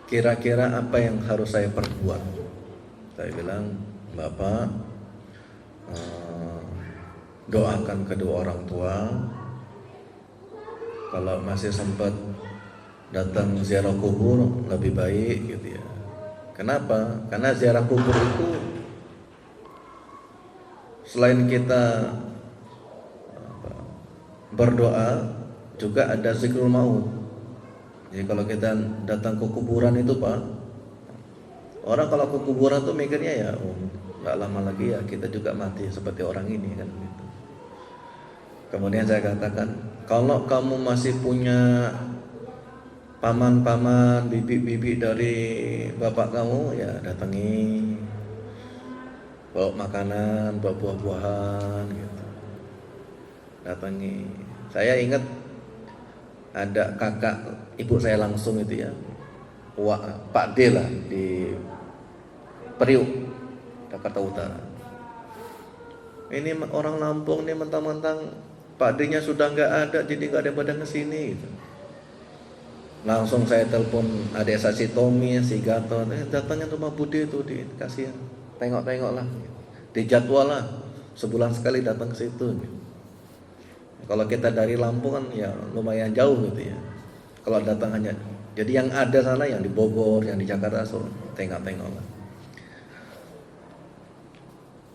kira-kira apa yang harus saya perbuat? Saya bilang, Bapak doakan kedua orang tua. Kalau masih sempat datang ziarah kubur lebih baik gitu ya. Kenapa? Karena ziarah kubur itu selain kita berdoa juga ada zikrul maut. Jadi kalau kita datang ke kuburan itu Pak, orang kalau ke kuburan tuh mikirnya ya, nggak lama lagi ya kita juga mati seperti orang ini kan gitu. Kemudian saya katakan, kalau kamu masih punya paman-paman, bibi-bibi dari bapak kamu, ya datangi, bawa makanan, bawa buah-buahan gitu, datangi. Saya ingat ada kakak ibu saya langsung itu ya, Pak D lah di Priuk, Jakarta Utara. Ini orang Lampung nih mentang-mentang Pak D-nya sudah nggak ada, jadi nggak ada pada kesini gitu. Langsung saya telepon adik saya si Tommy, si Gatot, datangnya rumah Bude itu dikasih tengok-tengok lah, dijadwal lah, sebulan sekali datang ke situ. Gitu. Kalau kita dari Lampung kan ya lumayan jauh gitu ya. Kalau datang hanya, jadi yang ada sana yang di Bogor, yang di Jakarta, so tengok-tengok lah.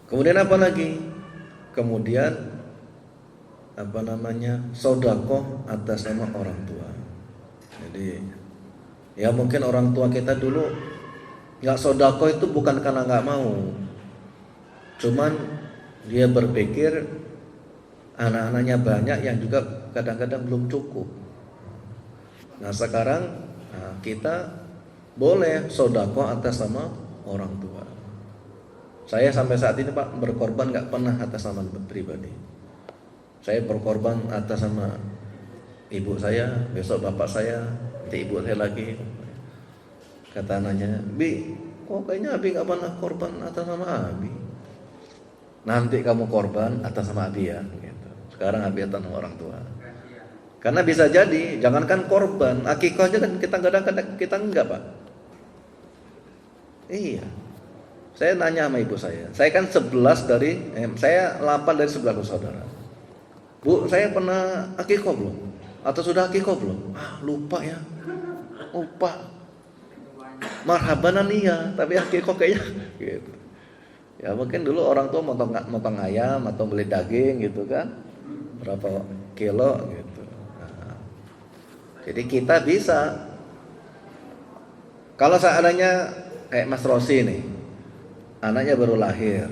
Kemudian apa lagi? Kemudian sodakoh atas nama orang tua. Jadi ya mungkin orang tua kita dulu nggak sodakoh itu bukan karena nggak mau, cuman dia berpikir anak-anaknya banyak yang juga kadang-kadang belum cukup. Nah sekarang kita boleh sodakoh atas nama orang tua. Saya sampai saat ini Pak berkorban nggak pernah atas nama pribadi. Saya berkorban atas nama ibu saya, besok bapak saya, nanti ibu saya lagi. Kata anaknya, Bi, kok kayaknya Abi nggak pernah korban atas nama Abi. Nanti kamu korban atas nama Abi ya. Gitu. Sekarang Abi atas nama orang tua. Karena bisa jadi, jangankan korban, akikah aja kan kita kadang-kadang kita enggak Pak. Iya. Saya nanya sama ibu saya kan 8 dari 11 bersaudara. Bu, saya pernah akikah belum? Atau sudah akikah belum? Lupa ya. Lupa. Marhabanan iya, tapi akikah kayaknya gitu. Ya mungkin dulu orang tua motong ayam atau beli daging gitu kan. Berapa kilo gitu. Jadi kita bisa, kalau seandainya kayak Mas Rosi nih, anaknya baru lahir,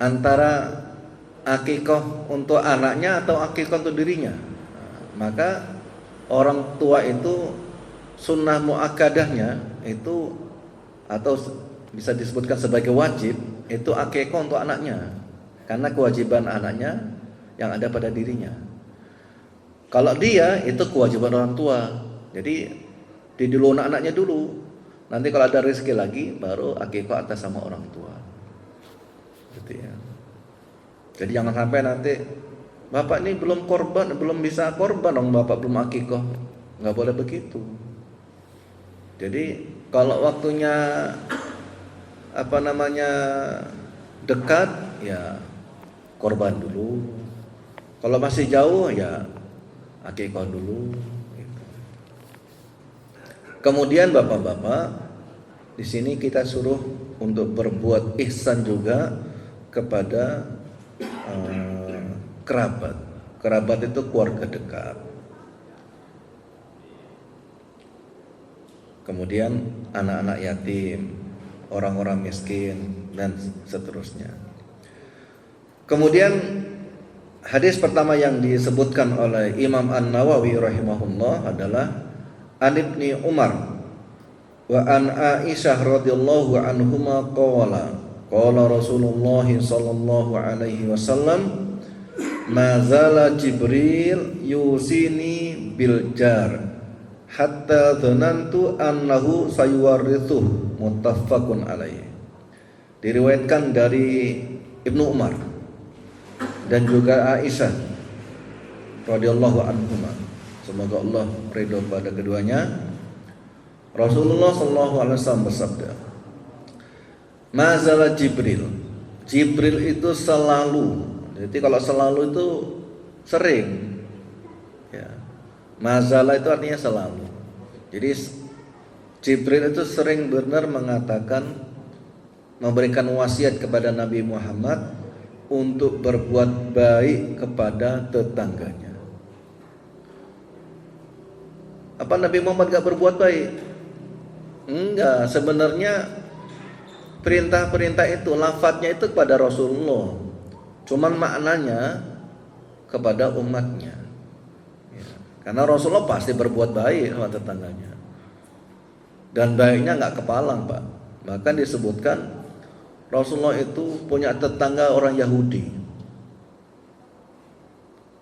antara akikah untuk anaknya atau akikah untuk dirinya, maka orang tua itu sunnah muakkadahnya itu, atau bisa disebutkan sebagai wajib, itu akikah untuk anaknya, karena kewajiban anaknya yang ada pada dirinya. Kalau dia itu kewajiban orang tua, jadi di dulu anaknya dulu. Nanti kalau ada rezeki lagi baru akikah atas sama orang tua. Gitu ya. Jadi jangan sampai nanti Bapak ini belum korban, belum bisa korban dong Bapak belum akikah. Enggak boleh begitu. Jadi kalau waktunya dekat ya korban dulu. Kalau masih jauh ya akikah dulu gitu. Kemudian bapak-bapak, di sini kita suruh untuk berbuat ihsan juga kepada kerabat. Kerabat itu keluarga dekat. Kemudian anak-anak yatim, orang-orang miskin dan seterusnya. Kemudian hadis pertama yang disebutkan oleh Imam An-Nawawi rahimahullah adalah An Ibni Umar wa an Aisyah radhiyallahu anhuma qala Rasulullah sallallahu alaihi wasallam ma zala Jibril yusini bil jar hatta dhanantu annahu sayuwarithu, muttafaqun alaihi. Diriwayatkan dari Ibnu Umar dan juga Aisyah radhiyallahu anhuma, semoga Allah ridho pada keduanya. Rasulullah Shallallahu Alaihi Wasallam bersabda, Mazala Jibril. Jibril itu selalu. Jadi kalau selalu itu sering. Ya. Mazala itu artinya selalu. Jadi Jibril itu sering benar mengatakan, memberikan wasiat kepada Nabi Muhammad untuk berbuat baik kepada tetangganya. Apa Nabi Muhammad gak berbuat baik? Enggak, sebenarnya perintah-perintah itu, lafadznya itu kepada Rasulullah, cuman maknanya kepada umatnya ya. Karena Rasulullah pasti berbuat baik sama tetangganya, dan baiknya gak kepalang Pak. Bahkan disebutkan Rasulullah itu punya tetangga orang Yahudi.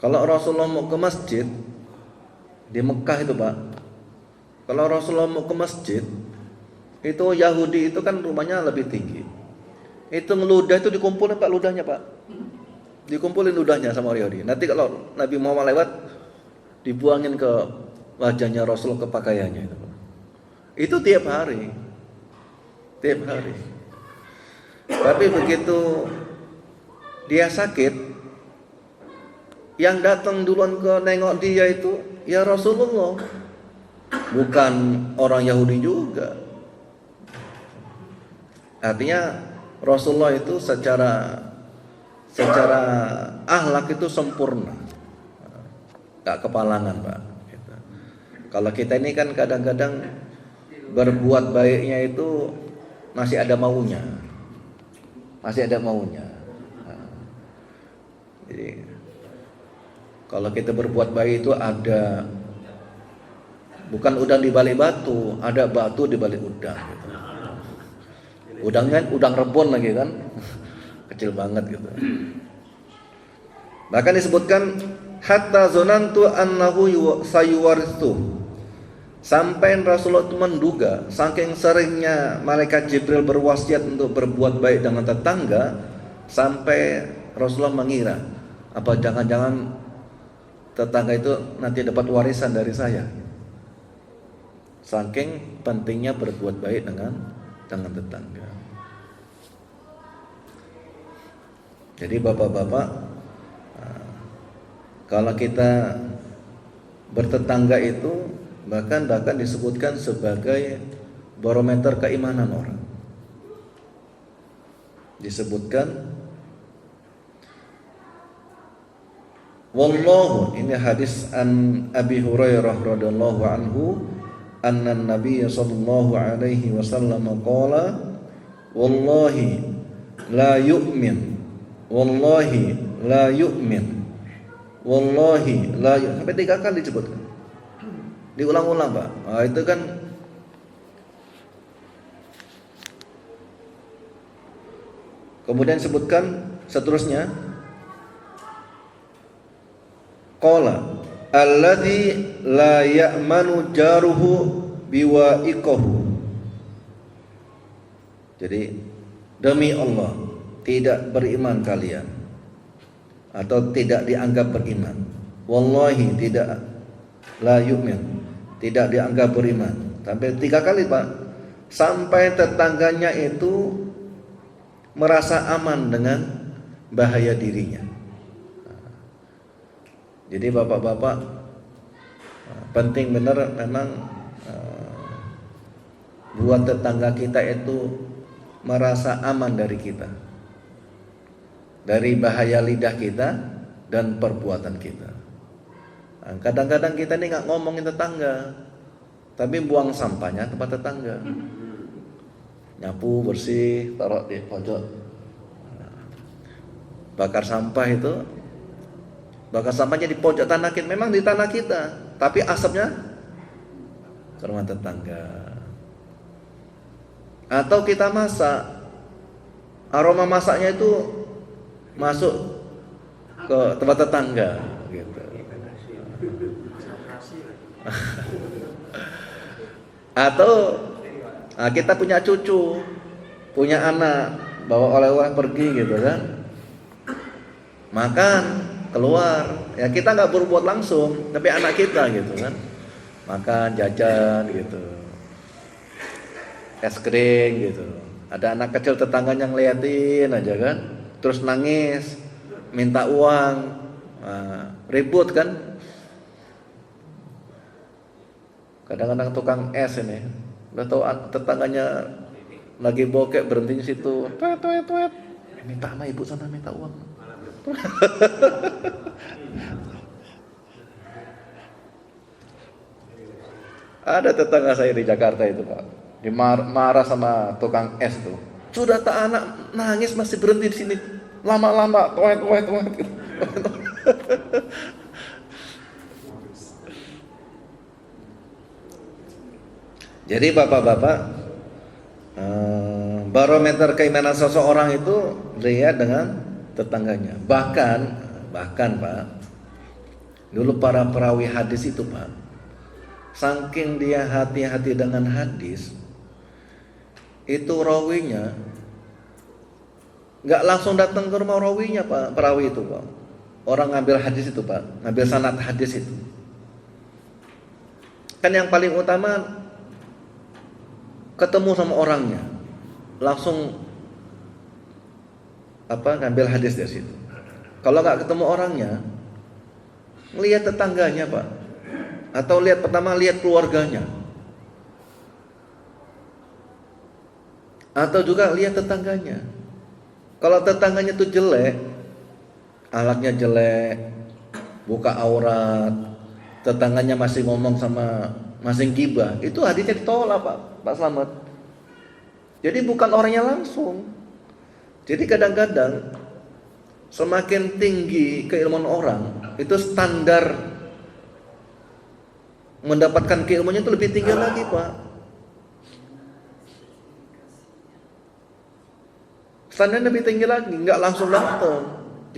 Kalau Rasulullah mau ke masjid di Mekah itu Pak, kalau Rasulullah mau ke masjid itu Yahudi itu kan rumahnya lebih tinggi. Itu ngeludah itu dikumpulin Pak, ludahnya Pak. Dikumpulin ludahnya sama Yahudi. Nanti kalau Nabi Muhammad lewat dibuangin ke wajahnya Rasul, ke pakaiannya itu Pak. Itu tiap hari. Tiap hari. Tapi begitu dia sakit, yang datang duluan ke nengok dia itu ya Rasulullah, bukan orang Yahudi juga. Artinya Rasulullah itu secara akhlak itu sempurna, gak kepalangan Pak gitu. Kalau kita ini kan kadang-kadang berbuat baiknya itu masih ada maunya. Jadi kalau kita berbuat baik itu ada, bukan udang di balik batu, ada batu di balik udang gitu. Udangnya udang rebon lagi kan, kecil banget gitu. Bahkan disebutkan hatta zonantu annahu sayuwarithu, sampai Rasulullah itu menduga, saking seringnya malaikat Jibril berwasiat untuk berbuat baik dengan tetangga, sampai Rasulullah mengira, apa jangan-jangan tetangga itu nanti dapat warisan dari saya. Saking pentingnya berbuat baik dengan tetangga. Jadi bapak-bapak, kalau kita bertetangga itu bahkan disebutkan sebagai barometer keimanan orang. Disebutkan wallahu, ini hadis an Abi Hurairah radhiyallahu anhu, anna Nabiy sallallahu alaihi wasallam qala wallahi la yu'min, wallahi la yu'min, wallahi la yu'min, sampai 3 kali disebutkan. Diulang-ulang Pak. Nah, itu kan kemudian sebutkan seterusnya qala alladzi la ya'manu jaruhu biwa'iqahu. Jadi demi Allah tidak beriman kalian, atau tidak dianggap beriman. Wallahi tidak, la yu'min, tidak dianggap beriman. Sampai 3 kali Pak, sampai tetangganya itu merasa aman dengan bahaya dirinya. Jadi bapak-bapak, penting benar memang buat tetangga kita itu merasa aman dari kita, dari bahaya lidah kita dan perbuatan kita. Nah, kadang-kadang kita ini nggak ngomongin tetangga, tapi buang sampahnya tempat tetangga, nyapu bersih, taruh di pojok. Bakar sampah itu, bakar sampahnya di pojok tanah kita, memang di tanah kita, tapi asapnya ke rumah tetangga. Atau kita masak, aroma masaknya itu masuk ke tempat tetangga gitu. Atau kita punya cucu, punya anak, bawa oleh-oleh pergi gitu kan, makan keluar, ya kita nggak berbuat langsung, tapi anak kita gitu kan, makan jajan gitu. es krim gitu. Ada anak kecil tetangganya ngeliatin aja kan, terus nangis, minta uang, ribut kan. Kadang-kadang tukang es ini, udah tahu tetangganya lagi bokek berhenti di situ, tuet. Minta sama ibu sana, minta uang. Ada tetangga saya di Jakarta itu Pak, marah sama tukang es tuh. Sudah tak anak nangis masih berhenti di sini, lama-lama tuet. Gitu. Jadi bapak-bapak, barometer keimanan seseorang itu lihat dengan tetangganya. Bahkan Pak, dulu para perawi hadis itu Pak, saking dia hati-hati dengan hadis, itu rawinya nggak langsung datang ke rumah rawinya Pak, perawi itu Pak. Orang ngambil hadis itu Pak, ngambil sanad hadis itu. Kan yang paling utama ketemu sama orangnya, langsung ngambil hadis dari situ. Kalau nggak ketemu orangnya, ngelihat tetangganya Pak, atau lihat keluarganya, atau juga lihat tetangganya. Kalau tetangganya itu jelek, akhlaknya jelek, buka aurat, tetangganya masih ngomong sama masing gibah, itu hadisnya ditolak Pak Slamet. Jadi bukan orangnya langsung. Jadi kadang-kadang semakin tinggi keilmuan orang, itu standar mendapatkan keilmuannya itu lebih tinggi lagi Pak. Standarnya lebih tinggi lagi, nggak langsung datang.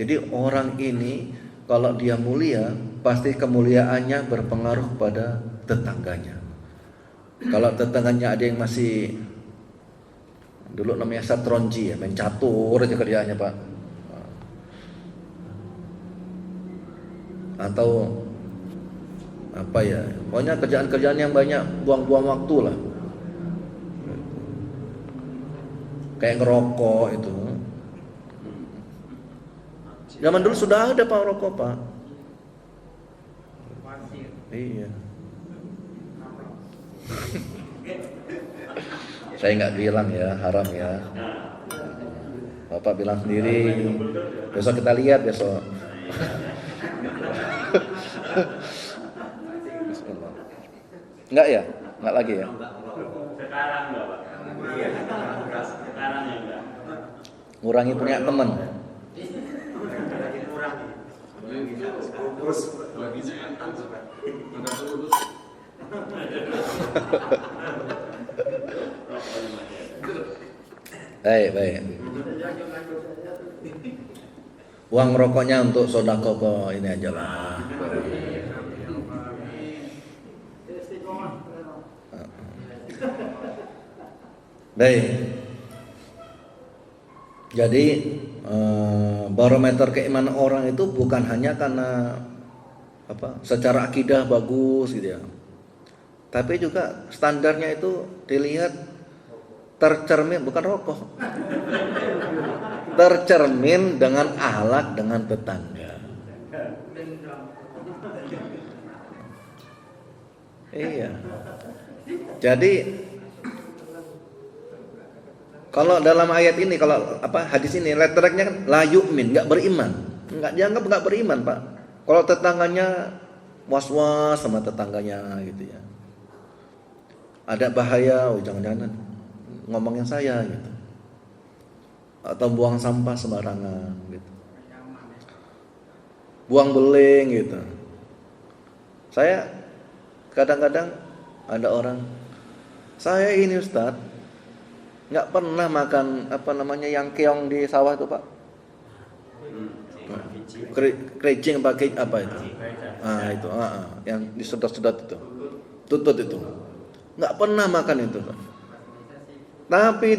Jadi orang ini kalau dia mulia, pasti kemuliaannya berpengaruh pada tetangganya. Kalau tetangganya ada yang masih, dulu namanya satronji ya, main catur aja kerjaannya Pak, atau pokoknya kerjaan-kerjaan yang banyak buang-buang waktu lah, kayak ngerokok itu. Zaman dulu sudah ada Pak rokok Pak. Iya. Saya nggak bilang ya haram ya. Bapak bilang sendiri. Besok kita lihat besok. Enggak ya? Enggak lagi ya? Sekarang enggak Pak. Sekarang ya enggak. Ngurangi punya teman. Baik. Uang rokoknya untuk sodako ke ini aja lah. Baik. Jadi barometer keimanan orang itu bukan hanya karena secara akidah bagus gitu ya, tapi juga standarnya itu dilihat tercermin, bukan rokok, tercermin dengan akhlak dengan tetangga. Iya. Jadi kalau dalam ayat ini, kalau hadis ini, letternya kan la yu'min, enggak beriman. Enggak dianggap enggak beriman, Pak. Kalau tetangganya was-was sama tetangganya gitu ya. Ada bahaya, jangan-jangan ngomongin saya gitu. Atau buang sampah sembarangan gitu. Buang beling gitu. Saya kadang-kadang ada orang, saya ini Ustaz nggak pernah makan yang keong di sawah itu Pak. Krecing pakai apa itu? Itu, yang disedot-sedot itu, tutut itu, nggak pernah makan itu Pak. Tapi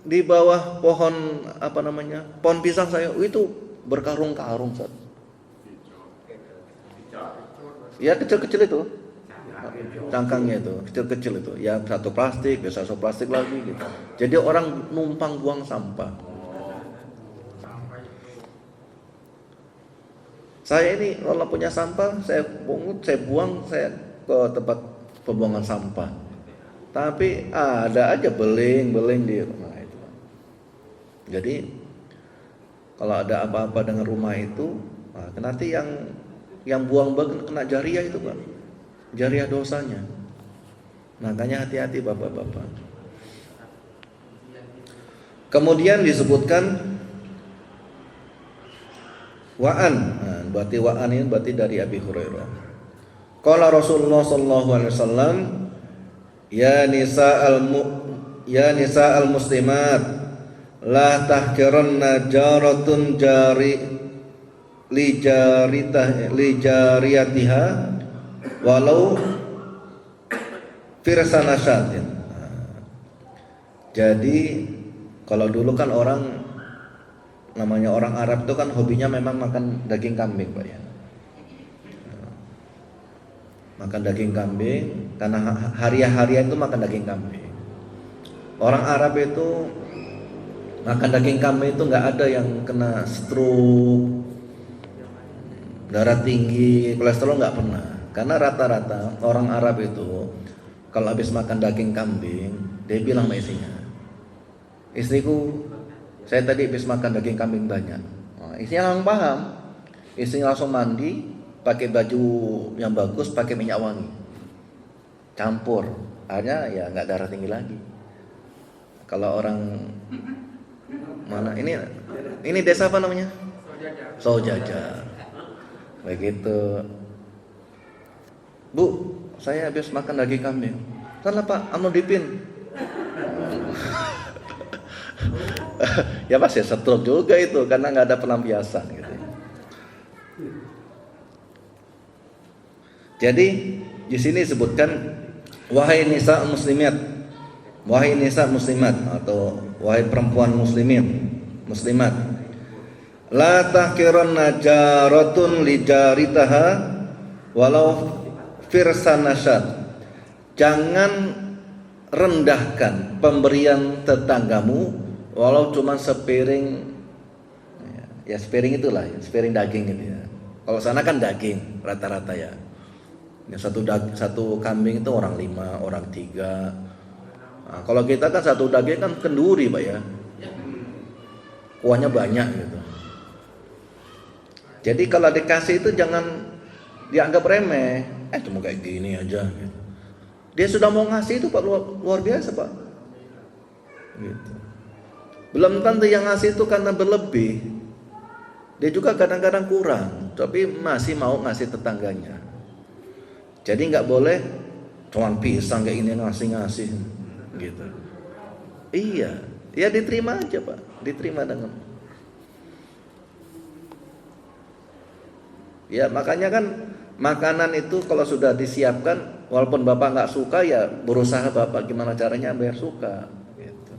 di bawah pohon pohon pisang saya itu berkarung-karung Ustaz. Ya kecil-kecil itu. cangkangnya itu kecil-kecil itu, ya satu plastik, biasa satu plastik lagi gitu. Jadi orang numpang buang sampah. Saya ini kalau punya sampah, saya pungut, saya buang, saya ke tempat pembuangan sampah. Tapi ada aja beling di rumah itu. Jadi kalau ada apa-apa dengan rumah itu, nanti yang buang kena jariah itu Pak, jariah dosanya. Makanya hati-hati bapak-bapak. Kemudian disebutkan wa'an, berarti wa'an ini berarti dari Abi Hurairah. Qala Rasulullah sallallahu alaihi wasallam, ya nisa'al muslimat, la tahkiranna jaratun li jariyatiha walau firsana syatin. Jadi kalau dulu kan orang namanya orang Arab itu kan hobinya memang makan daging kambing Pak ya. Makan daging kambing karena harian itu makan daging kambing. Orang Arab itu makan daging kambing itu nggak ada yang kena stroke, darah tinggi, kolesterol nggak pernah. Karena rata-rata orang Arab itu kalau habis makan daging kambing, dia bilang sama istrinya, istriku, saya tadi habis makan daging kambing banyak. Istrinya langsung paham. Istrinya langsung mandi, pakai baju yang bagus, pakai minyak wangi, campur. Akhirnya ya nggak darah tinggi lagi. Kalau orang mana ini desa apa namanya? Sojaja. Begitu. Bu, saya habis makan daging kambing. Sana Pak, amlodipin. Ya pasti stroke juga itu karena nggak ada pelampiasan gitu. Jadi di sini disebutkan wahai nisa muslimat, wahai nisa muslimat atau wahai perempuan muslimat, la tahkiranna jaratun li jaritaha walau firsanasat. Jangan rendahkan pemberian tetanggamu walau cuma sepiring, ya sepiring itulah, ya, sepiring daging gitu ya. Kalau sana kan daging rata-rata ya. Satu kambing itu orang 5, orang 3. Nah, kalau kita kan satu daging kan kenduri Pak ya. Kuahnya banyak gitu. Jadi kalau dikasih itu jangan dianggap remeh. Cuma kayak gini aja gitu. Dia sudah mau ngasih itu Pak, luar biasa Pak. Gitu. Belum tentu yang ngasih itu karena berlebih. Dia juga kadang-kadang kurang, tapi masih mau ngasih tetangganya. Jadi nggak boleh cuman pisang kayak ini ngasih gitu. Iya, ya diterima aja Pak, diterima dengan. Ya makanya kan makanan itu kalau sudah disiapkan, walaupun Bapak nggak suka ya berusaha Bapak gimana caranya biar suka. Gitu.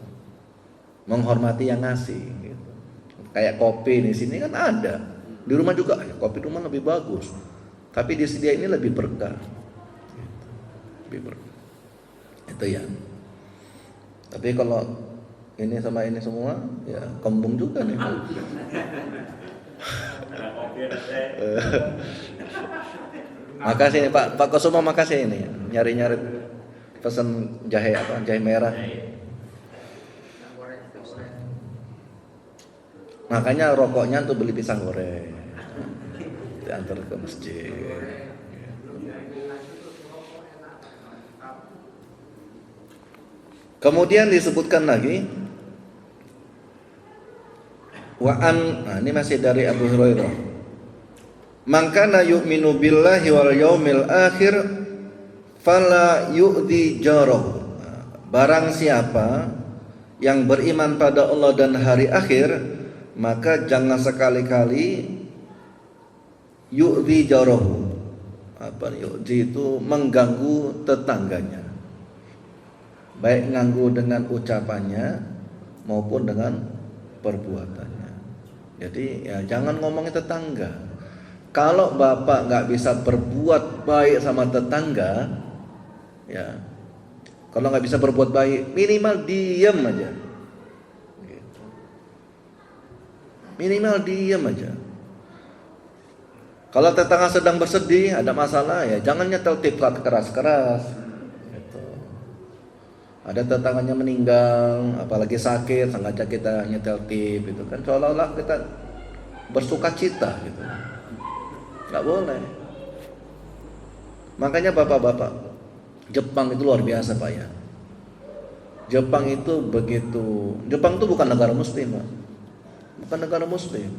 Menghormati yang ngasih. Gitu. Kayak kopi di sini kan ada, di rumah juga kopi rumah lebih bagus, tapi di sedia ini lebih berkah. Gitu. Lebih berkah. Itu ya. Tapi kalau ini sama ini semua ya kembung juga nih. Makasih nih Pak Kosumo, makasih ini nyari-nyari pesan jahe apa, jahe merah. Makanya rokoknya tuh beli pisang goreng, diantar ke masjid. Kemudian disebutkan lagi ini masih dari Abu Hurairah. Man kana yu'minu billahi wal yaumil akhir fala yu'dhi jarahu. Barang siapa yang beriman pada Allah dan hari akhir, maka jangan sekali-kali yu'dhi jarahu. Apa yu'dhi itu mengganggu tetangganya. Baik ganggu dengan ucapannya maupun dengan perbuatannya. Jadi ya jangan ngomongin tetangga. Kalau Bapak nggak bisa berbuat baik sama tetangga, Ya. Kalau nggak bisa berbuat baik, minimal diam aja. Gitu. Minimal diam aja. Kalau tetangga sedang bersedih, ada masalah, ya jangan nyetel tip keras-keras. Gitu. Ada tetangganya meninggal, apalagi sakit, sengaja kita nyetel tip, itu kan seolah-olah kita bersuka cita, gitu. Nggak boleh. Makanya bapak-bapak, Jepang itu luar biasa Pak ya. Jepang itu begitu. Jepang itu bukan negara Muslim, Pak. Bukan negara Muslim.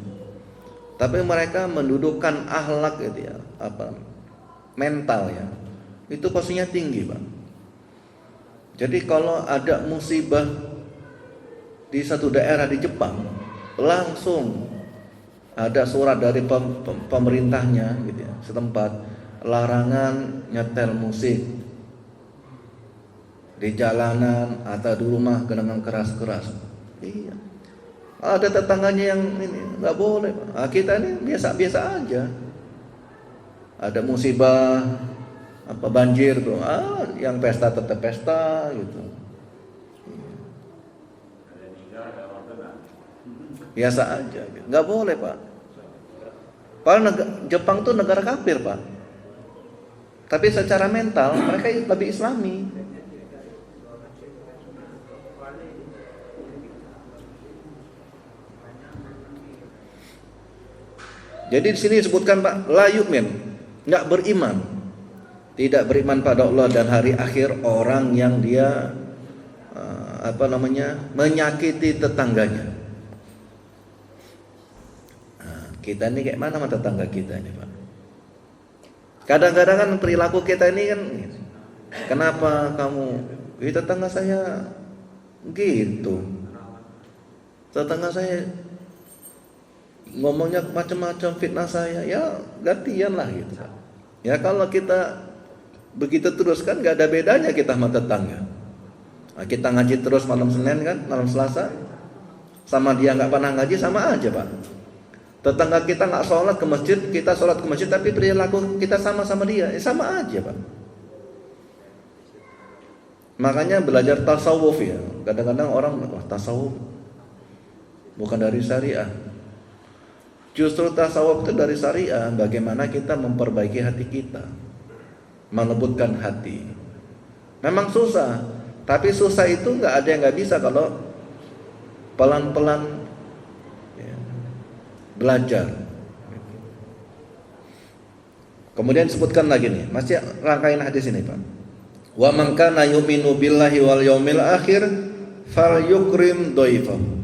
Tapi mereka mendudukkan akhlak gitu ya, mental ya. Itu posisinya tinggi, Pak. Jadi kalau ada musibah di satu daerah di Jepang, langsung ada surat dari pemerintahnya gitu ya, setempat, larangan nyetel musik di jalanan atau di rumah dengan keras-keras. Iya. Ada tetangganya yang ini nggak boleh. Nah, kita ini biasa-biasa aja. Ada musibah, banjir tuh, yang pesta tetap pesta gitu. Biasa aja, nggak boleh Pak. Padahal Jepang tuh negara kafir Pak. Tapi secara mental mereka lebih Islami. Jadi di sini disebutkan Pak, la yu'min, enggak beriman. Tidak beriman pada Allah dan hari akhir orang yang dia menyakiti tetangganya. Nah, kita ini kayak mana sama tetangga kita ini, Pak? Kadang-kadang kan perilaku kita ini kan, kenapa kamu, tetangga saya gitu. Tetangga saya ngomongnya macam-macam, fitnah saya, ya gantian lah gitu Pak. Ya kalau kita begitu terus kan gak ada bedanya kita sama tetangga. Nah, kita ngaji terus malam Senin kan, malam Selasa, sama dia gak pernah ngaji sama aja Pak. Tetangga kita gak sholat ke masjid, kita sholat ke masjid, tapi perilaku kita sama dia, sama aja Pak. Makanya belajar tasawuf ya. Kadang-kadang orang, tasawuf bukan dari syariah. Justru tasawuf itu dari syariah, bagaimana kita memperbaiki hati kita, melembutkan hati. Memang susah, tapi susah itu nggak ada yang nggak bisa kalau pelan-pelan ya, belajar. Kemudian disebutkan lagi nih, masih rangkaian hadis ini Pak. Wa man kana yu'minu billahi wal yaumil akhir falyukrim dhaifahu.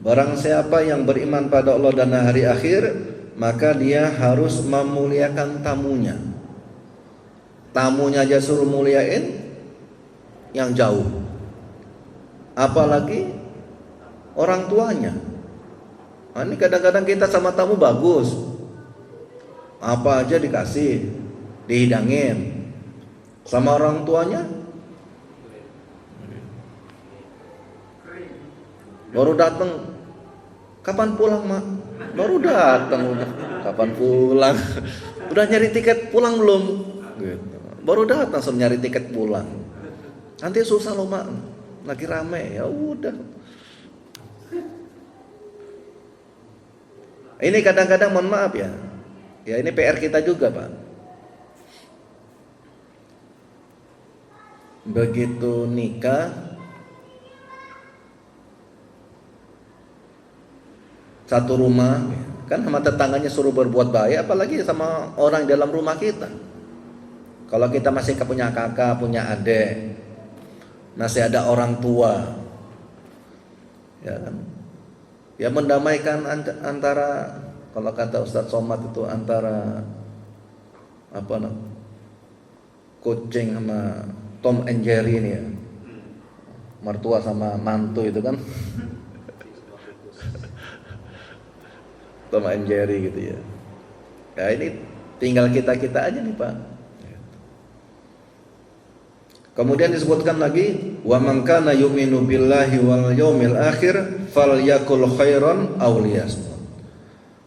Barang siapa yang beriman pada Allah dan hari akhir, maka dia harus memuliakan tamunya. Tamunya aja suruh muliain, yang jauh. Apalagi orang tuanya. Nah, ini kadang-kadang kita sama tamu bagus, apa aja dikasih, dihidangin. Sama orang tuanya baru datang, kapan pulang mak? Baru datang, kapan pulang? Udah nyari tiket pulang belum? Gitu. Baru datang langsung nyari tiket pulang. Nanti susah loh mak, lagi rame. Ya udah. Ini kadang-kadang mohon maaf ya. Ya ini PR kita juga Pak. Begitu nikah, satu rumah kan sama tetangganya suruh berbuat baik, apalagi sama orang dalam rumah kita. Kalau kita masih punya kakak, punya adik, masih ada orang tua, ya kan, ya mendamaikan antara, kalau kata Ustadz Somad itu antara kucing sama Tom and Jerry ini ya, mertua sama mantu itu kan. Tom and Jerry gitu ya. Ya ini tinggal kita aja nih Pak. Kemudian disebutkan lagi, wa man kana yu'minu billahi wal yaumil akhir falyakul khairan aw liyasmut.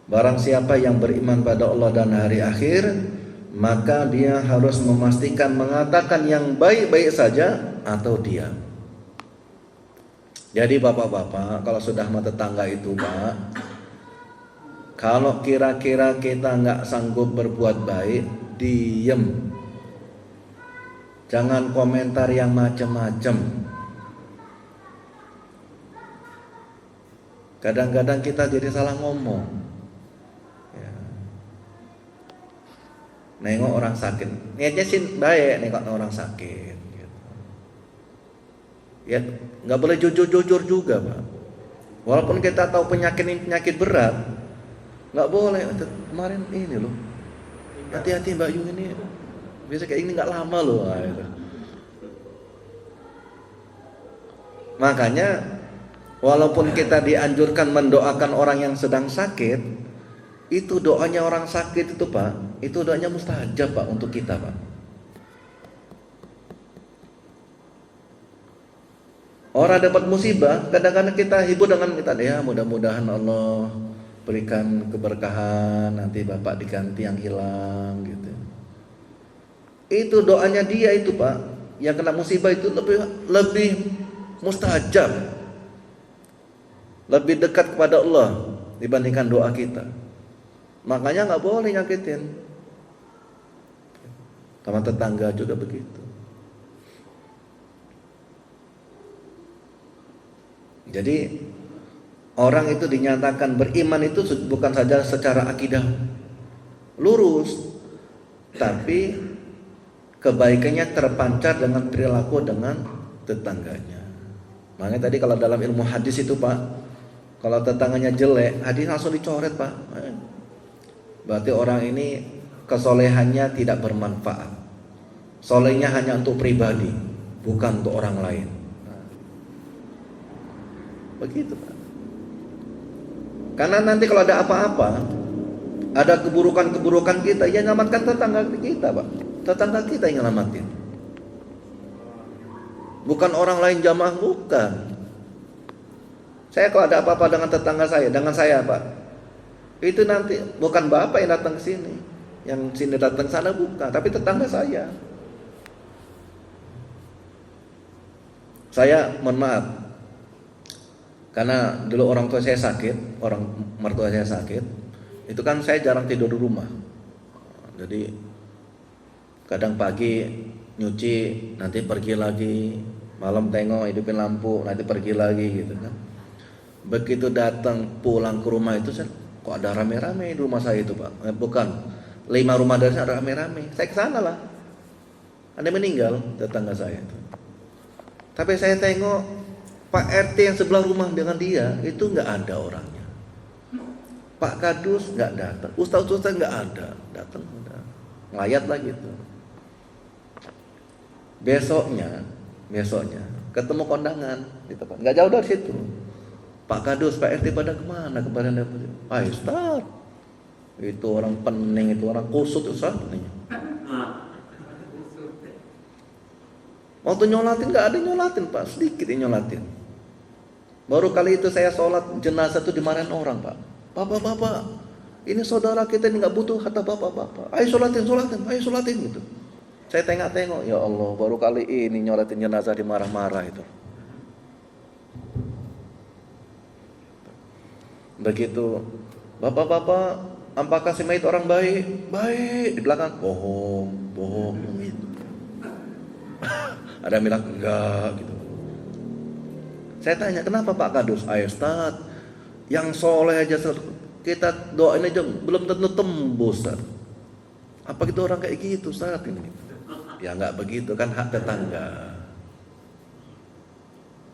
Barang siapa yang beriman pada Allah dan hari akhir, maka dia harus memastikan mengatakan yang baik-baik saja atau diam. Jadi bapak-bapak, kalau sudah sama tetangga itu Pak, kalau kira-kira kita nggak sanggup berbuat baik, diem. Jangan komentar yang macam-macam. Kadang-kadang kita jadi salah ngomong. Ya. Nengok orang sakit, niatnya sih baik, nengok orang sakit. Gitu. Ya, nggak boleh jujur-jujur juga Pak. Walaupun kita tahu penyakit ini penyakit berat, nggak boleh. Kemarin ini loh, hati-hati Mbak Yu ini, biasa kayak ini nggak lama loh. Gitu. Makanya walaupun kita dianjurkan mendoakan orang yang sedang sakit, itu doanya orang sakit itu Pak, itu doanya mustajab Pak untuk kita Pak. Orang dapat musibah, kadang-kadang kita hibur dengan kita, ya mudah-mudahan Allah berikan keberkahan, nanti Bapak diganti yang hilang gitu. Itu doanya dia itu Pak, yang kena musibah itu lebih mustajab, lebih dekat kepada Allah dibandingkan doa kita. Makanya nggak boleh nyakitin. Sama tetangga juga begitu. Jadi orang itu dinyatakan beriman itu bukan saja secara akidah lurus, tapi kebaikannya terpancar dengan perilaku dengan tetangganya. Makanya tadi kalau dalam ilmu hadis itu Pak, kalau tetangganya jelek, hadis langsung dicoret Pak. Berarti orang ini kesolehannya tidak bermanfaat. Solehnya hanya untuk pribadi, bukan untuk orang lain. Begitu Pak. Karena nanti kalau ada apa-apa, ada keburukan-keburukan kita, ya nyelamatkan tetangga kita Pak. Tetangga kita yang nyelamatin, bukan orang lain jamaah, bukan. Saya kalau ada apa-apa dengan tetangga saya, dengan saya Pak, itu nanti bukan Bapak yang datang ke sini, yang sini datang ke sana, bukan, tapi tetangga saya. Saya mohon maaf, karena dulu orang tua saya sakit, orang mertua saya sakit, itu kan saya jarang tidur di rumah. Jadi kadang pagi nyuci, nanti pergi lagi, malam tengok hidupin lampu, nanti pergi lagi gitu kan. Begitu datang pulang ke rumah itu, saya kok ada rame-rame di rumah saya itu Pak. Bukan, 5 rumah dari sana rame-rame. Saya kesana lah, ada meninggal tetangga saya itu. Tapi saya tengok Pak RT yang sebelah rumah dengan dia itu nggak ada orangnya. Pak Kadus nggak datang, Ustaz-ustaz nggak ada, datang udah ngelayat lah gitu. Besoknya ketemu kondangan di tempat nggak jauh dari situ. Pak Kadus, Pak RT pada kemana kemarin? Ustaz, itu orang pening, itu orang kusut Ustaz. Waktu nyolatin nggak ada nyolatin Pak, sedikit yang nyolatin. Baru kali itu saya sholat jenazah itu dimarahin orang Pak. Bapak, ini saudara kita ini nggak butuh, kata bapak. Ayo sholatin gitu. Saya tengok, ya Allah, baru kali ini nyolatin jenazah dimarah-marah itu. Begitu, bapak, apakah si mayit orang baik? Baik, di belakang bohong gitu. Ada bilang enggak gitu. Saya tanya, kenapa Pak Kadus? Ayo Ustaz, yang soleh aja kita doain aja belum tentu tembus Ustaz. Apa gitu orang kayak gitu Ustaz ini? Ya enggak begitu, kan hak tetangga.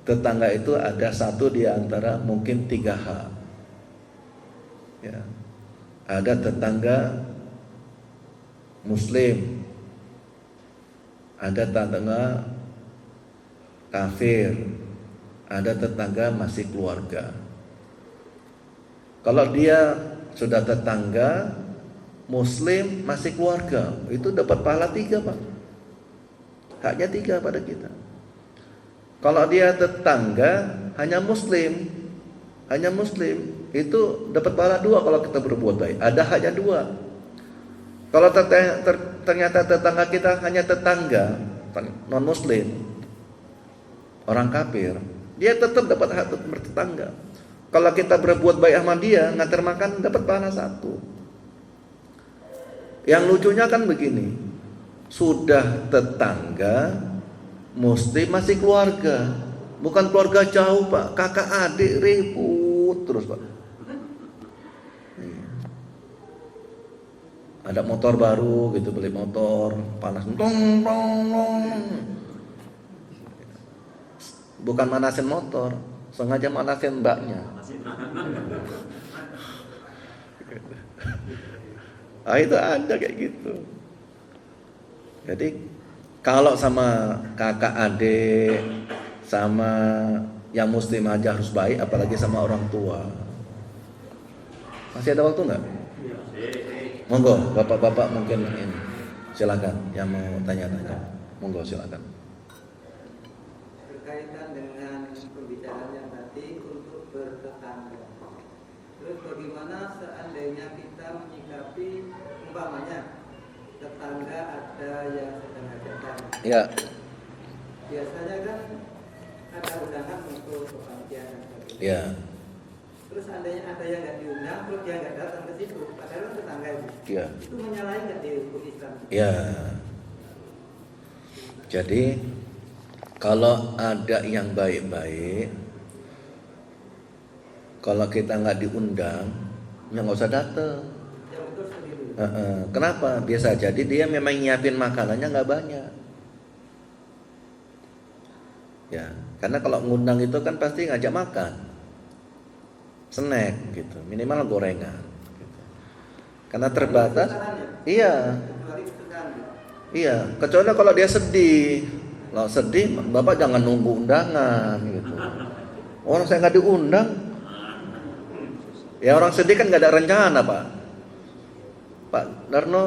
Tetangga itu ada satu di antara mungkin 3 hak. Ya. Ada tetangga Muslim, ada tetangga kafir, ada tetangga masih keluarga. Kalau dia sudah tetangga Muslim masih keluarga, itu dapat pahala 3 Pak. Haknya 3 pada kita. Kalau dia tetangga hanya Muslim, itu dapat pahala 2 kalau kita berbuat baik. Ada haknya 2. Kalau ternyata tetangga kita hanya tetangga non muslim, orang kafir, dia tetap dapat hak bertetangga. Kalau kita berbuat baik sama dia, ngantar makan dapat pahala 1. Yang lucunya kan begini, sudah tetangga, muslim masih keluarga, bukan keluarga jauh Pak, kakak adik ribut terus Pak. Ada motor baru gitu, beli motor, panas, tong tong tong. Bukan manasin motor, sengaja manasin mbaknya. Itu ada kayak gitu. Jadi kalau sama kakak adik, sama yang muslim aja harus baik, apalagi sama orang tua. Masih ada waktu nggak? Monggo, bapak-bapak mungkin ini, silakan yang mau tanya-tanya. Monggo silakan. Berkaitan dengan pembicaraan yang tadi untuk bertetangga. Terus bagaimana seandainya kita menyikapi umpamanya tetangga ada yang sedang hajatan. Ya. Biasanya kan ada undangan untuk pengajian dan sebagainya. Ya. Terus seandainya ada yang nggak diundang, terus dia nggak datang ke situ, padahal kan tetangga itu. Ya. Itu menyalahi nggak di hukum Islam? Ya. Jadi kalau ada yang baik-baik, kalau kita nggak diundang, ya nggak usah datang. Yang betul seperti itu. Kenapa? Biasa jadi dia memang nyiapin makanannya nggak banyak. Ya, karena kalau ngundang itu kan pasti ngajak makan, snack gitu, minimal gorengan. Gitu. Karena terbatas. Iya. Kecuali kesukaan. Iya, kecuali kalau dia sedih. Kalau sedih, Bapak jangan nunggu undangan gitu. Orang saya nggak diundang. Ya orang sedih kan nggak ada rencana Pak. Pak Darno,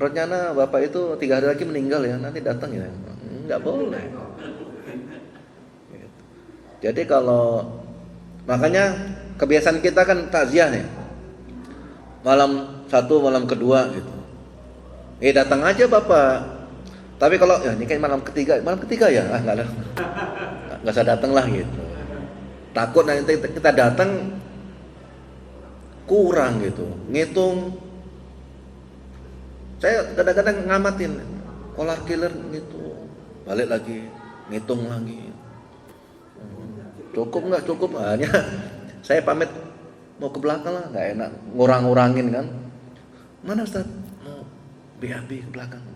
rencana Bapak itu 3 hari lagi meninggal ya, nanti datang ya. Nggak boleh. Gitu. Jadi kalau makanya kebiasaan kita kan takziah nih. Malam 1, malam kedua gitu. Datang aja Bapak. Tapi kalau ya ini kan malam ketiga ya, nggak usah datang lah gitu. Takut nanti kita datang kurang gitu. Ngitung, saya kadang-kadang ngamatin kolar killer gitu, balik lagi, ngitung lagi. Cukup nggak cukup? Hanya saya pamit mau ke belakang lah, nggak enak ngurang-ngurangin kan. Mana Ustaz? Mau BAB ke belakang.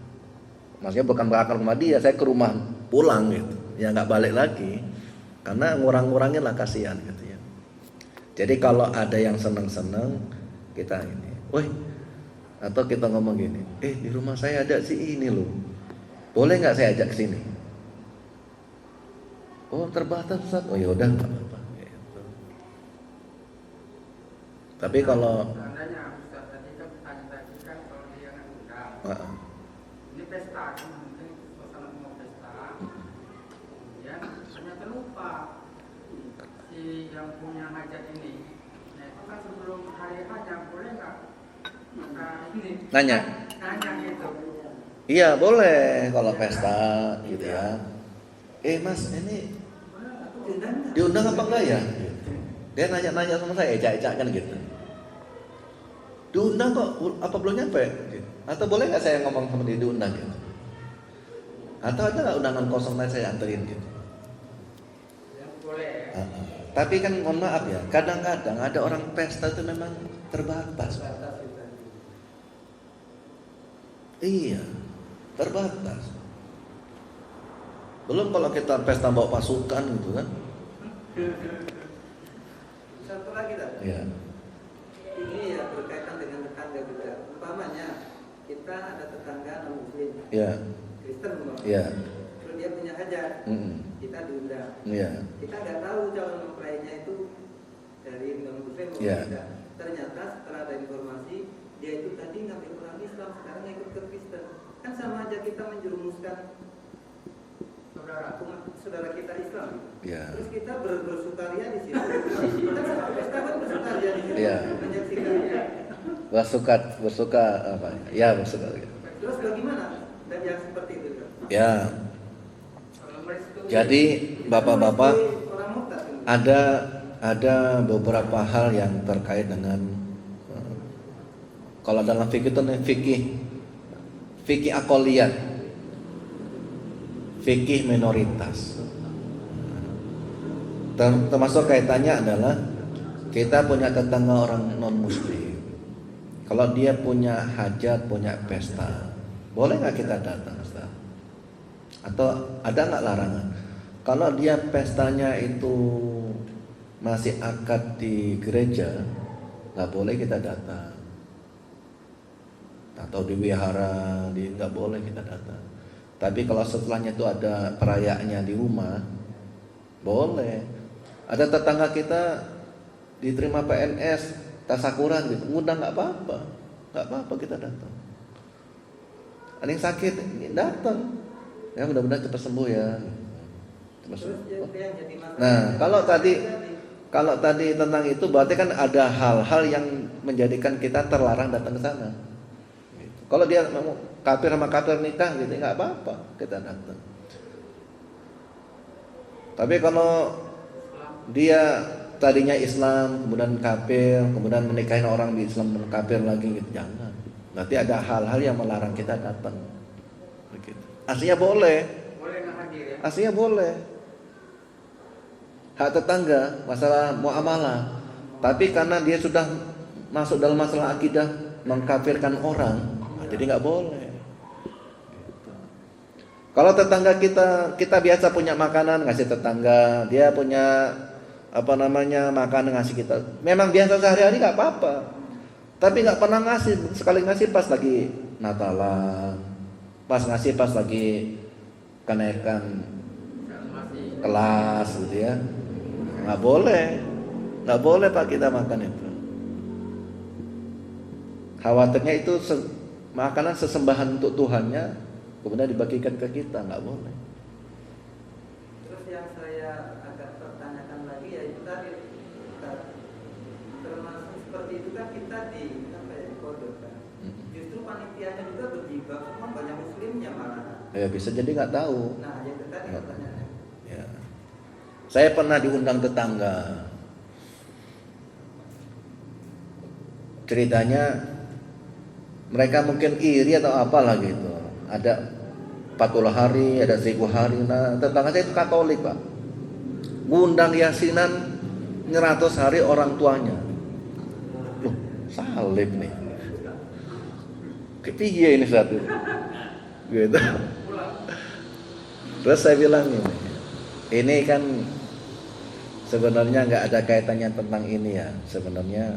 Maksudnya bukan belakang rumah dia, saya ke rumah pulang gitu. Ya nggak balik lagi, karena ngurang-ngurangin lah, kasihan gitu ya. Jadi kalau ada yang seneng-seneng kita ini, woi, atau kita ngomong gini, di rumah saya ada si ini loh, boleh nggak saya ajak ke sini? Oh terbatas Ustaz, oh ya udah nggak apa-apa. Gitu. Tapi kalau seandainya Ustaz tadi kan tadi kan kalau dia ngundang, ini pesta kan mungkin suasana mau pesta, kemudian ternyata lupa si yang punya hajat ini, nah itu kan sebelum hari hajat boleh nggak? Maka ini nanya gitu. Iya boleh kalau pesta gitu ya. Mas ini diundang apa enggak ya? Dia nanya-nanya sama saya, ecak-ecak kan gitu. Diundang kok, apa belum nyampe? Atau boleh nggak saya ngomong sama dia diundang gitu? Atau ada nggak undangan kosong nanti saya anterin gitu? Yang boleh. Tapi kan mohon maaf ya, kadang-kadang ada orang pesta itu memang terbatas. Iya, terbatas. Belum kalau kita pesta bawa pasukan gitu kan? Satu lagi dah. Iya. Ini ya berkaitan dengan tetangga juga. Umpamanya kita ada tetangga non muslim, Iya. Kristen umpamanya. Iya. Terus dia punya hajat, kita diundang. Iya. Kita nggak tahu calon mempelainya itu dari non muslim maupun Iya. tidak. Ternyata setelah ada informasi dia itu tadi ngambil orang Islam, sekarang ikut ke Kristen. Kan sama aja kita menjerumuskan saudara kita Islam. Iya. Terus kita bersukaria di situ. Kita sama pesta kan bersukaria di situ. Iya. Menyaksikannya. bersuka apa? Ya bersuka. Terus bagaimana dan yang seperti itu? Ya. Jadi bapak-bapak Orang murtad itu. ada beberapa hal yang terkait dengan kalau dalam fikih itu fikih aqliyat, fikih minoritas. Termasuk kaitannya adalah kita punya tetangga orang non muslim. Kalau dia punya hajat, punya pesta, boleh nggak kita datang, Ustaz? Atau ada nggak larangan? Kalau dia pestanya itu masih akad di gereja, nggak boleh kita datang. Atau di wihara, nggak boleh kita datang. Tapi kalau setelahnya itu ada perayaannya di rumah, boleh. Ada tetangga kita diterima PNS, tasakuran gitu, ngundang nggak apa-apa kita datang. Ada yang sakit, datang. Ya mudah-mudahan cepat sembuh ya. Nah, kalau tadi tentang itu berarti kan ada hal-hal yang menjadikan kita terlarang datang ke sana. Kalau dia mau kafir sama kafir nikah gitu nggak apa-apa kita datang. Tapi kalau dia tadinya Islam kemudian kafir, kemudian menikahin orang di Islam dan kafir lagi gitu, jangan. Nanti ada hal-hal yang melarang kita datang. Begitu. Aslinya boleh. Aslinya boleh. Hak tetangga, masalah muamalah. Tapi karena dia sudah masuk dalam masalah akidah mengkafirkan orang, jadi nggak boleh. Gitu. Kalau tetangga kita biasa punya makanan ngasih tetangga, dia punya makanan ngasih kita. Memang biasa sehari-hari nggak apa-apa. Tapi nggak pernah ngasih, sekali ngasih pas lagi Natalan, pas ngasih pas lagi kenaikan kelas gitu ya. Nggak boleh Pak kita makan itu. Khawatirnya itu makanan sesembahan untuk Tuhannya, kemudian dibagikan ke kita, nggak boleh. Terus yang saya agak pertanyakan lagi ya itu tadi, termasuk seperti itu kan kita di kode kan. Justru panitianya juga berjibak, semua banyak muslimnya malah. Ya bisa jadi nggak tahu. Nah itu tadi pertanyaannya. Ya. Saya pernah diundang tetangga. Ceritanya mereka mungkin iri atau apalah gitu. Ada 40 hari, ada 1000 hari. Nah, tetangga saya itu Katolik, Pak. Ngundang yasinan 100 hari orang tuanya. Loh, salib nih. Kepiye ini satu. Gitu. Terus saya bilang ini kan sebenarnya nggak ada kaitannya tentang ini ya. Sebenarnya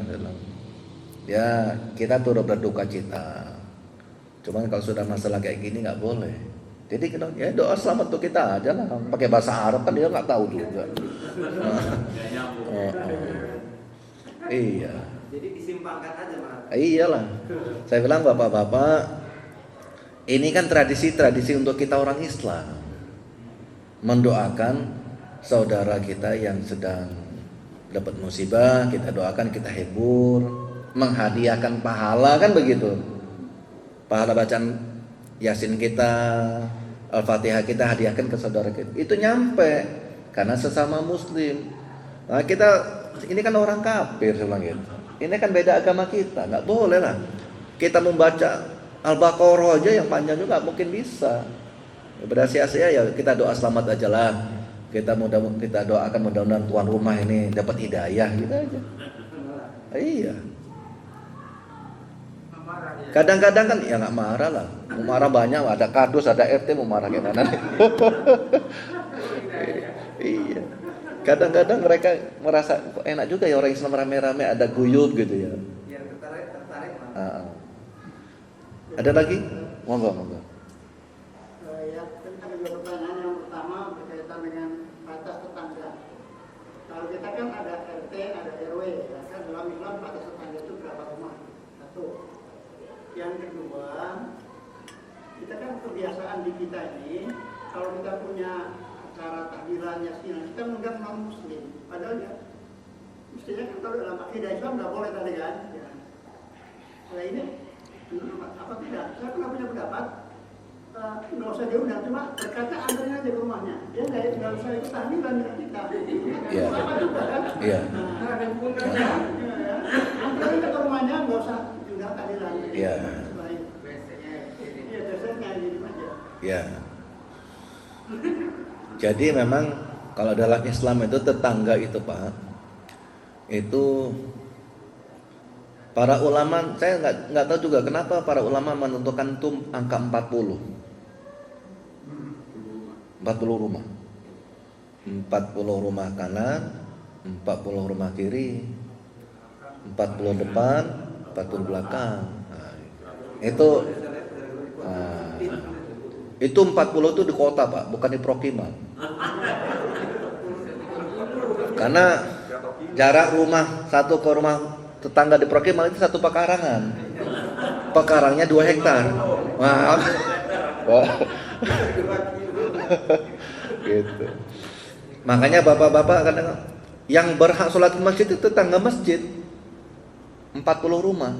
ya kita turut berduka cita. Cuman kalau sudah masalah kayak gini nggak boleh. Jadi kita ya doa selamat untuk kita aja lah. Pakai bahasa Arab kan dia nggak tahu juga. Iya. Jadi disimpangkan aja Mas. Iyalah. Saya bilang bapak-bapak, ini kan tradisi-tradisi untuk kita orang Islam. Mendoakan saudara kita yang sedang dapat musibah, kita doakan, kita hibur, menghadiahkan pahala kan begitu. Pahala bacaan Yasin kita, Al-Fatihah kita hadiahkan ke saudara kita. Itu nyampe karena sesama muslim. Nah, kita ini kan orang kafir saya bilang gitu. Ini kan beda agama kita, nggak boleh lah. Kita membaca Al-Baqarah aja yang panjang juga mungkin bisa. Sia-sia ya kita doa selamat aja lah. Kita doakan mudah-mudahan tuan rumah ini dapat hidayah gitu aja. Iya. Kadang-kadang kan ya nggak marah lah. Mau marah banyak, ada kardus, ada RT mau marah gimana? Iya. Kadang-kadang mereka merasa kok enak juga ya orang Islam rame-rame ada guyub gitu ya. Ya tertarik Mas. Ada lagi? Monggo. Ya, ada dua pertanyaan. Yang pertama berkaitan dengan batas tetangga. Kalau kita kan ada RT, ada RW, ya kan dalam Islam batas tetangga itu berapa rumah? Satu. Yang kedua, kita kan kebiasaan di kita ini, kalau kita punya acara tahlilan, yasinan, kita mengundang non muslim. Padahal ya, mestinya kan kalau dalam akidah Islam nggak boleh tadi kan. Ya. Nah ini apa tidak? Saya pernah punya pendapat nggak usah diundang, cuma berkata anterin aja ke rumahnya. Dia nggak usah ikut tahlilan dengan kita. Iya. Sama juga kan? Iya. Anterin ke rumahnya, nggak usah diundang tahlilan. Iya. Baik. Iya, biasanya gitu aja. Ya. Jadi memang kalau dalam Islam itu tetangga itu Pak, itu para ulama, saya nggak tahu juga kenapa para ulama menentukan itu angka 40 rumah. 40 rumah kanan, 40 rumah kiri, 40 depan, 40 belakang. Nah, itu 40 itu di kota Pak, bukan di Prokimal. Karena jarak rumah satu ke rumah tetangga di Prokimal itu satu pekarangan. Pekarangnya 2 hektar. Wah. Gitu. Makanya bapak-bapak kadang yang berhak sholat di masjid itu tetangga masjid. 40 rumah.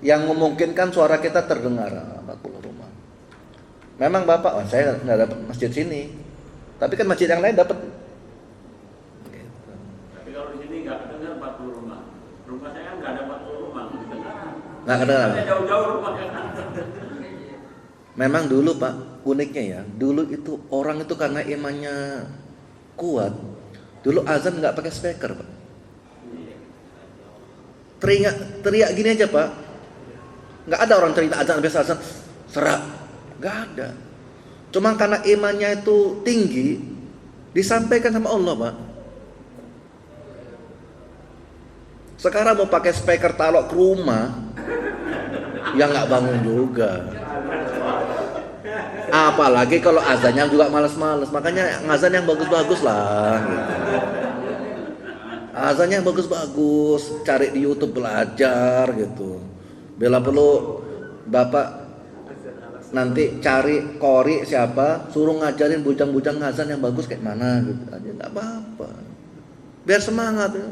Yang memungkinkan suara kita terdengar 40 rumah. Memang bapak, saya nggak dapat masjid sini, tapi kan masjid yang lain dapat. Gitu. Tapi kalau di sini nggak kedengar 40 rumah. Rumah saya kan nggak ada 40 rumah. Nggak kedengar. Saya jauh-jauh rumahnya kan. Memang dulu Pak, uniknya ya, dulu itu orang itu karena imannya kuat, dulu azan nggak pakai speaker Pak. Teriak gini aja Pak. Nggak ada orang cerita azan biasa azan serak, nggak ada. Cuma karena imannya itu tinggi, disampaikan sama Allah Pak. Sekarang mau pakai speaker taruh ke rumah, ya nggak bangun juga. Apalagi kalau azannya juga males-males, makanya ngazan yang bagus-bagus lah. Gitu. Azannya yang bagus-bagus, cari di YouTube belajar gitu. Bila perlu bapak nanti cari kori siapa, suruh ngajarin bujang-bujang ngazan yang bagus kayak mana gitu aja, nggak apa-apa. Biar semangat. Ya.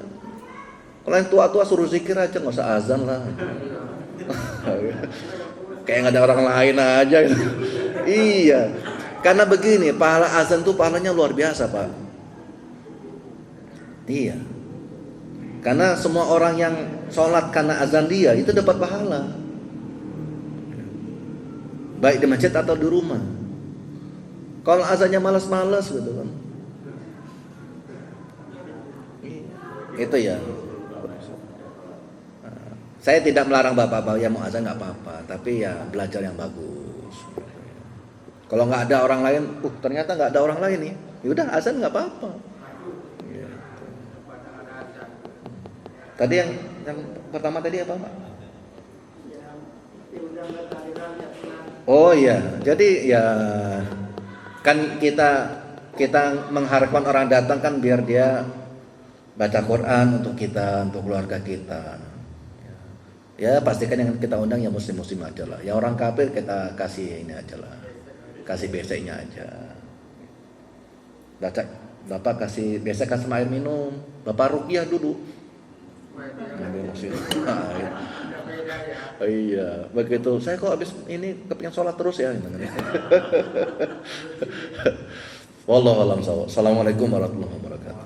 Kalau yang tua-tua suruh zikir aja, nggak usah azan lah. Kayak nggak ada orang lain aja. Gitu. Iya, karena begini, pahala azan tuh pahalanya luar biasa Pak. Iya. Karena semua orang yang sholat karena azan dia itu dapat pahala, baik di masjid atau di rumah. Kalau azannya malas-malas gitu kan, itu ya. Saya tidak melarang bapak-bapak yang mau azan nggak apa-apa, tapi ya belajar yang bagus. Kalau nggak ada orang lain, ternyata nggak ada orang lain nih, yaudah azan nggak apa-apa. Tadi yang pertama tadi apa Pak? Oh iya, jadi ya kan kita mengharapkan orang datang kan biar dia baca Quran untuk kita, untuk keluarga kita. Ya pastikan yang kita undang ya muslim-muslim aja lah. Ya orang kafir kita kasih ini aja lah, kasih BC-nya aja. Bapak kasih biasakan sama air minum. Bapak ruqyah dulu. Iya, begitu. Saya kok habis ini kepingin sholat terus ya. Wallahu a'lam. Assalamualaikum warahmatullahi wabarakatuh.